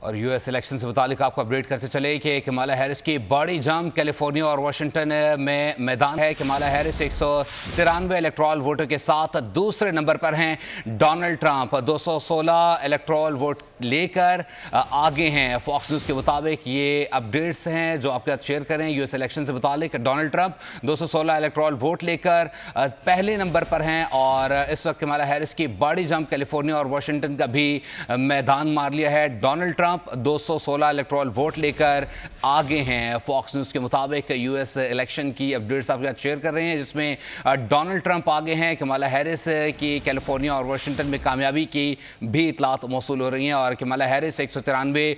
और US election से मुतालिक आपको अपडेट करते चले कि कमाला हैरिस की बड़ी जंग कैलिफोर्निया और वाशिंगटन में मैदान है। कमाला हैरिस 193 इलेक्टोरल वोटों के साथ दूसरे नंबर पर हैं। डोनाल्ड ट्रंप 216 इलेक्टोरल वोट लेकर आगे हैं। फॉक्स न्यूज़ के मुताबिक ये अपडेट्स हैं जो आपके साथ शेयर करें। यूएस इलेक्शन से मुतालिक डोनाल्ड ट्रंप 216 इलेक्टोरल वोट लेकर पहले नंबर पर हैं और इस वक्त कमाला हैरिस की बड़ी जंग कैलिफोर्निया और वाशिंगटन का भी मैदान मार लिया है। डोनाल्ड ट्रंप 216 इलेक्टोरल वोट लेकर आगे हैं। फॉक्स न्यूज़ के मुताबिक यूएस इलेक्शन की अपडेट्स आपके साथ शेयर कर रहे हैं जिसमें डोनाल्ड ट्रंप आगे हैं। कमाला हैरिस की कैलिफोर्निया और वाशिंगटन में कामयाबी की भी इतलात मौसूल हो रही हैं और कमाला हैरिस 193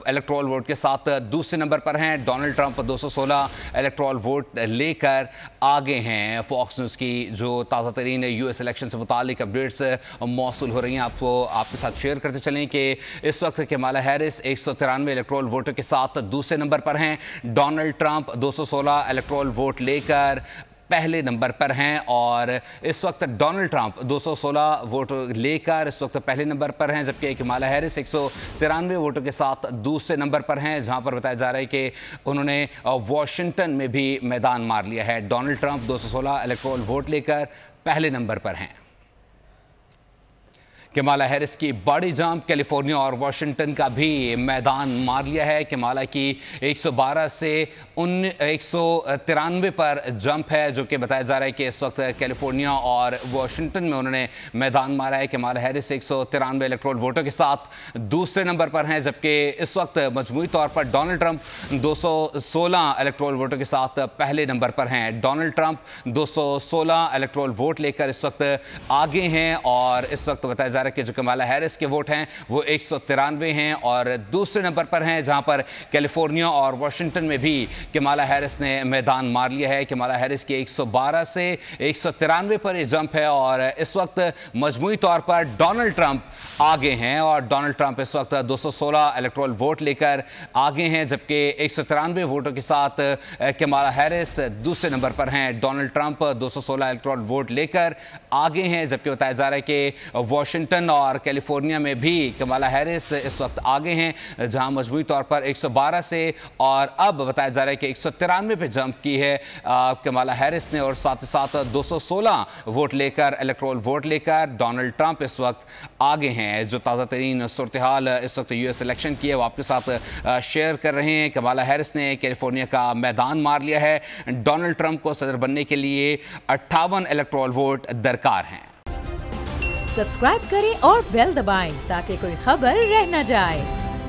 इलेक्टोरल वोट के साथ दूसरे नंबर पर हैं। डोनाल्ड ट्रंप 216 इलेक्टोरल वोट लेकर आगे हैं। फॉक्स न्यूज़ की जो ताज़ा तरीन यूएस इलेक्शन से मुतालिक अपडेट्स मौसूल हो रही हैं आपको आपके साथ शेयर करते चलें कि इस वक्त कमाला हैरिस 193 इलेक्टोरल वोटों के साथ दूसरे नंबर पर हैं। डोनाल्ड ट्रंप 216 इलेक्टोरल वोट लेकर पहले नंबर पर हैं और इस वक्त डोनाल्ड ट्रंप 216 वोट लेकर इस वक्त पहले नंबर पर हैं, जबकि कमाला हैरिस 193 वोटों के साथ दूसरे नंबर पर हैं, जहां पर बताया जा रहा है कि उन्होंने वाशिंगटन में भी मैदान मार लिया है। डोनाल्ड ट्रंप 216 इलेक्टोरल वोट लेकर पहले नंबर पर हैं। कमाला हैरिस की बड़ी जंप कैलिफोर्निया और वाशिंगटन का भी मैदान मार लिया है। कमाला की 112 से 193 पर जंप है, जो कि बताया जा रहा है कि इस वक्त कैलिफोर्निया और वाशिंगटन में उन्होंने मैदान मारा है। कमाला हैरिस 193 इलेक्टोरल वोटों के साथ दूसरे नंबर पर हैं, जबकि इस वक्त मजमूई तौर पर डोनाल्ड ट्रंप 216 इलेक्टोरल वोटों के साथ पहले नंबर पर हैं। डोनाल्ड ट्रंप 216 इलेक्टोरल वोट लेकर इस वक्त आगे हैं और इस वक्त बताया जा रहा है कि जो कमाला हैरिस के वोट हैं वो 193 हैं और दूसरे नंबर पर हैं, जहां पर कैलिफोर्निया और वाशिंगटन में भी कमाला हैरिस ने मैदान मार लिया है। कमाला हैरिस की 112 से 193 पर ये जंप है और इस वक्त मजमूई तौर पर डोनाल्ड ट्रंप आगे हैं और डोनाल्ड ट्रंप इस वक्त 216 इलेक्टोरल वोट लेकर आगे हैं, जबकि 193 वोटों के साथ कमाला हैरिस दूसरे नंबर पर हैं। डोनाल्ड ट्रंप 216 इलेक्टोरल वोट लेकर आगे हैं, जबकि बताया जा रहा है कि वाशिंगटन और कैलिफोर्निया में भी कमाला हैरिस इस वक्त आगे हैं, जहां मजबूरी तौर पर 112 से और अब बताया जा रहा है कि 193 पे जंप की है कमाला हैरिस ने और साथ ही साथ 216 वोट लेकर इलेक्टोरल वोट लेकर डोनाल्ड ट्रंप इस वक्त आगे हैं। जो ताज़ा तरीन सूरत हाल इस वक्त यूएस इलेक्शन की है वो आपके साथ शेयर कर रहे हैं। कमाला हैरिस ने कैलिफोर्निया का मैदान मार लिया है। डोनाल्ड ट्रंप को सदर बनने के लिए 58 इलेक्टोरल वोट दरकार हैं। सब्सक्राइब करें और बेल दबाएं ताकि कोई खबर रह न जाए।